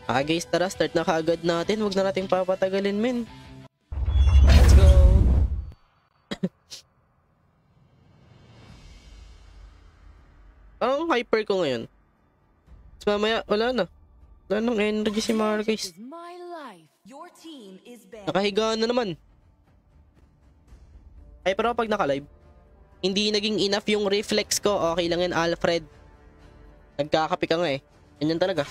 Guys, tara, start na kaagad natin. Huwag na nating papatagalin, men. Let's go. Ang hyper ko ngayon. Tapos mamaya, wala na. Wala nang energy si Marquez. Nakahiga na naman. Ay, pero pag naka-live, hindi naging enough yung reflex ko. Okay lang yan, Alfred. Nagkakapi ka nga eh. Ganyan talaga.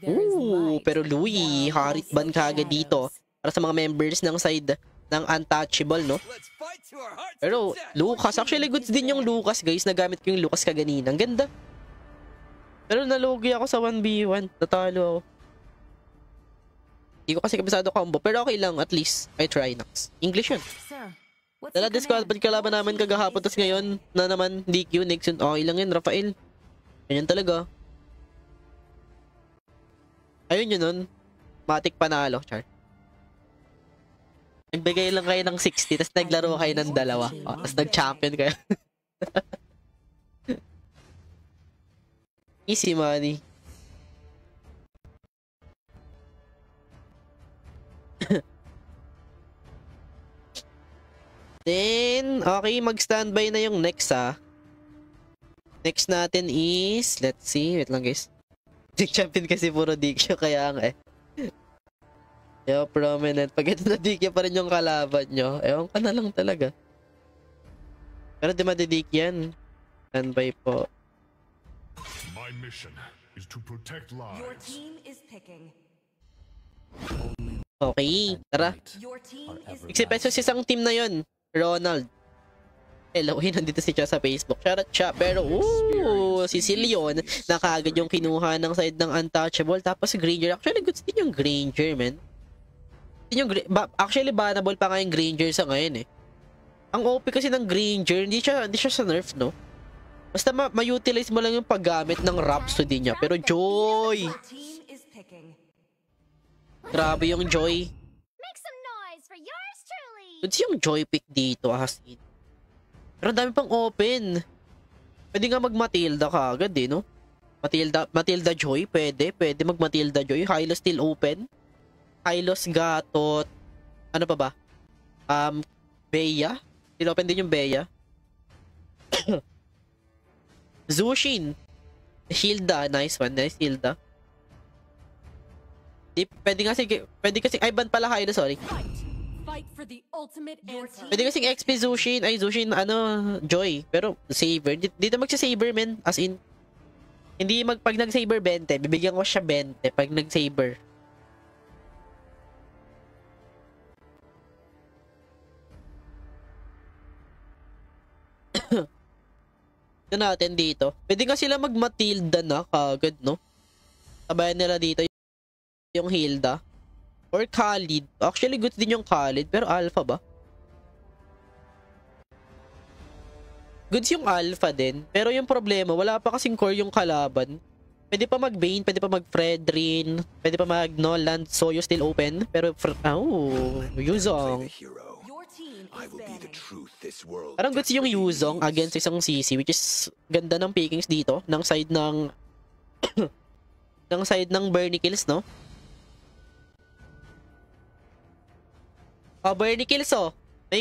Ooh, pero Louis, harit ban kagad dito. Para sa mga members ng side ng Untouchable, no? Pero Lucas, actually goods din yung Lucas, guys. Nagamit ko yung Lucas kaganina. Ang ganda. Pero nalugi ako sa 1v1. Natalo ako. Hindi ko kasi kabisado combo. Pero okay lang, at least. I try next. English yun. Dala discount, pag kalaban namin kagahapon. Tapos ngayon na naman, DQ, next yun. Okay lang yun, Rafael. Ganyan talaga. Ayun yun nun. Matik panalo, Char. Nagbigay lang kayo ng 60, tapos naglaro kayo ng dalawa. Tapos nag-champion kayo. Easy money. Then, okay, mag-standby na yung next, ha. Next natin is, let's see, wait lang, guys. Champion kasi puro DQ, kaya nga eh. Yo, prominent. Pag ito na DQ pa rin yung kalaban nyo, ewan ka na lang talaga. Pero di madidik yan. Standby po. My mission is to protect lives. Your team is picking. Okay, tara. Your team is 60 pesos isang team na yon. Ronald. Hello, nandito si Cha sa Facebook. Shoutout Cha. Pero, si Silion, nakagad yung kinuha ng side ng Untouchable. Tapos Granger. Actually, goods din yung Granger, man. Actually, bannable pa nga yung Granger sa ngayon, eh. Ang OP kasi ng Granger, hindi siya sa nerf, no? Basta ma-utilize mo lang yung paggamit ng Rhapsody niya. Pero Joy! Grabe yung Joy. Goods yung Joy pick dito, as in. Pero dami pang open. Pwede nga mag-Matilda ka agad eh, no? Matilda Joy, pwede mag-Matilda Joy. Hylos still open. Hylos Gatot. Ano pa ba? Bea. Still open din yung Bea. Zushin. Hilda, nice one. Nice Hilda. Pwede kasi, ay ban pala Hylos, sorry. Pwede kasing XP Zushin. Ay, Zushin, Joy. Pero, Saber. Dito magsa-Saber, men. As in, hindi pag nag-Saber 20, bibigyan ko siya 20 pag nag-Saber. Ito natin dito. Pwede nga sila mag-Matilda na kagad, no? Sabayan nila dito yung Hilda. Or Khalid. Actually, good din yung Khalid. Pero Alpha ba? Goods yung Alpha din. Pero yung problema, wala pa kasing core yung kalaban. Pwede pa mag-Bane, pwede pa mag-Fredrin, pwede pa mag-Noland. So, you still open. Pero, Yuzong. Parang goods yung Yuzong against isang CC, which is ganda ng pickings dito. Ng side ng ng side ng Bernie Kills, no? Bernie Kills, oh.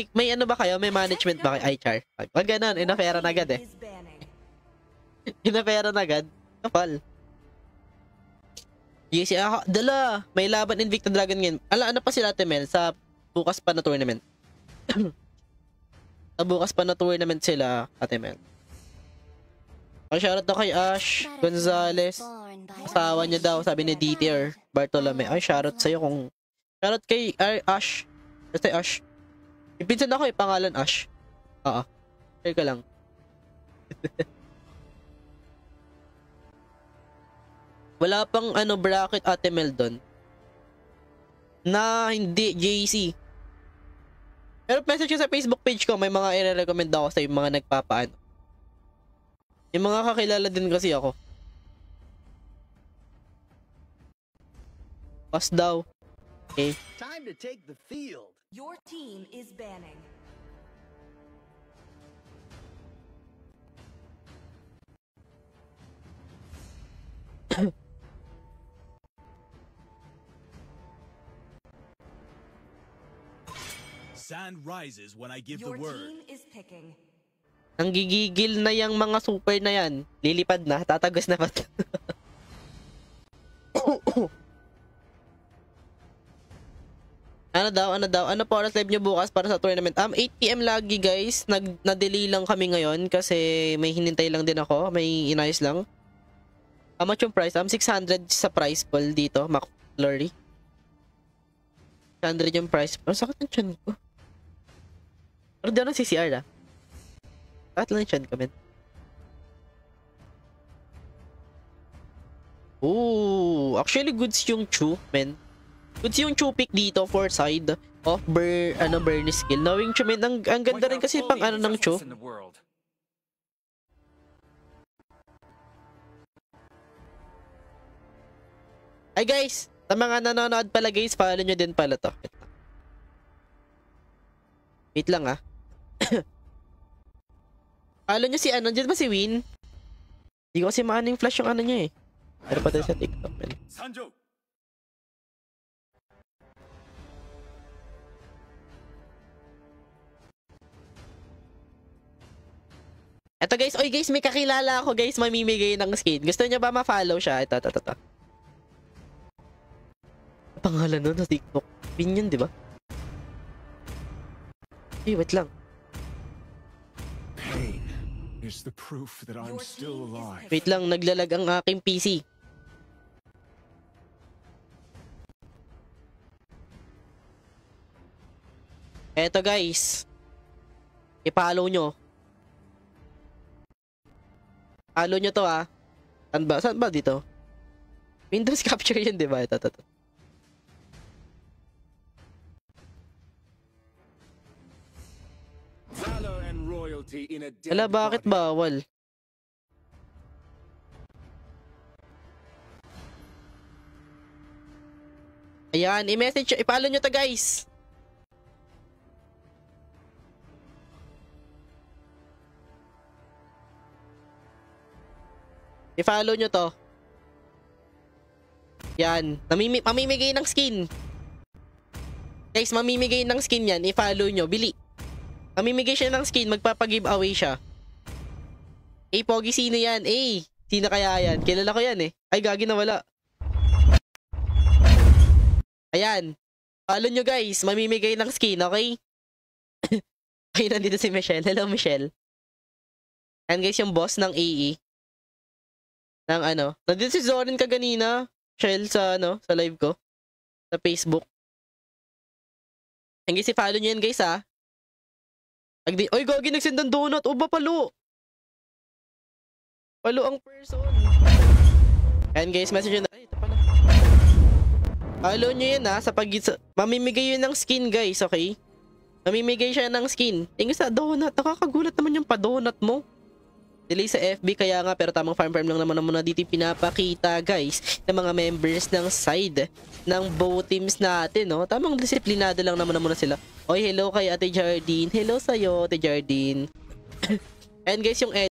May ano ba kayo? May management ba kayo? Ay, Char. Wag ganun. Inapera na agad, eh. Inapera na agad. Kapal. Yes, dala. May laban Invicta Dragon ngayon. Ano pa sila, Temel? Sa bukas pa na tournament. Sa bukas pa na tournament sila, Temel. Ang shoutout daw kay Ash Gonzalez. Asawa niya daw, sabi ni DTR Bartolome. Ay, shoutout sa'yo kung... Shoutout kay Ash. Basta Ash. Ipinsan ako pangalan Ash. Oo. Share ka lang. Wala pang bracket Ate Mel doon. Na hindi JC. Pero message ko sa Facebook page ko, may mga i-recommend ako sa yung mga nagpapaano. Yung mga kakilala din kasi ako. Pass daw. Okay. Time to take the field. Your team is banning. sand rises when I give the Your word. team is picking. Nanggigigil na yung mga super na yan. Lilipad na, tatagos na ba? Ano po oras live nyo bukas para sa tournament? 8 PM lagi guys. Na-delay lang kami ngayon kasi may hinintay lang din ako. May inayos lang. How much yung price? 600 sa price pool dito, McFlurry. 600 yung price pool. Sakit ng tiyan ko. Pero di ako ng CCR ah. Sakit lang yung tiyan ko, men. Ooh, actually goods yung Chu, men. Goods yung Chu pick dito for side of Bernie skill. Knowing Chu, men, ang ganda rin kasi pang ano ng Chu. Ay guys, sa mga nanonood pala guys, follow nyo din pala to. Wait lang ah. Follow nyo si ano, dyan ba si Win? Hindi ko kasi maano yung flash yung ano niya eh. Pero pati sa TikTok. Man. Sanjo. Eto guys, oy guys, may kakilala ako guys, mamimigay ng skin. Gusto niyo ba ma-follow siya? Ito. Pangalan nun sa TikTok. Pin yun, di ba? Hey, wait lang. Pain is the proof that I'm still alive. Wait lang, naglalag ang aking PC. Eto guys. I-follow nyo. Follow nyo to ah. Saan ba dito? Windows capture yun, di ba? Ito. Valor and royalty in a dead Hala, bakit body. bawal? Ayan, i-message, i-follow nyo to guys. I-follow nyo to. Yan, mamimigay ng skin. Guys, mamimigay ng skin yan, i-follow nyo, bili. Mamimigay siya ng skin, magpapag-giveaway siya. Pogi, sino yan? Sino kaya yan? Kilala ko yan eh. Ay, gagi na wala. Ayan. Follow nyo guys, mamimigay ng skin, okay? Okay, nandito si Michelle. Hello, Michelle. Ayan guys, yung boss ng AE. Ng ano. Nandito si Zorin kaganina. Michelle sa ano, sa live ko. Sa Facebook. Ayan guys, i-follow nyo yan guys ha. Oy, gagi, nagsend ng donut. O ba, palo? Palo ang person. Ayan guys, message yun. Ay, ito pala. Follow nyo yun ha. Mamimigay yun ng skin guys, okay? Mamimigay siya ng skin. Tingin sa donut. Nakakagulat naman yung pa-donut mo. Delay sa FB kaya nga, pero tamang farm lang naman muna dito pinapakita guys ng mga members ng side ng both teams natin, no? Tamang disiplinado lang naman muna sila. Oy, hello kay Ate Jardine. Hello sa'yo, Ate Jardine. And guys, yung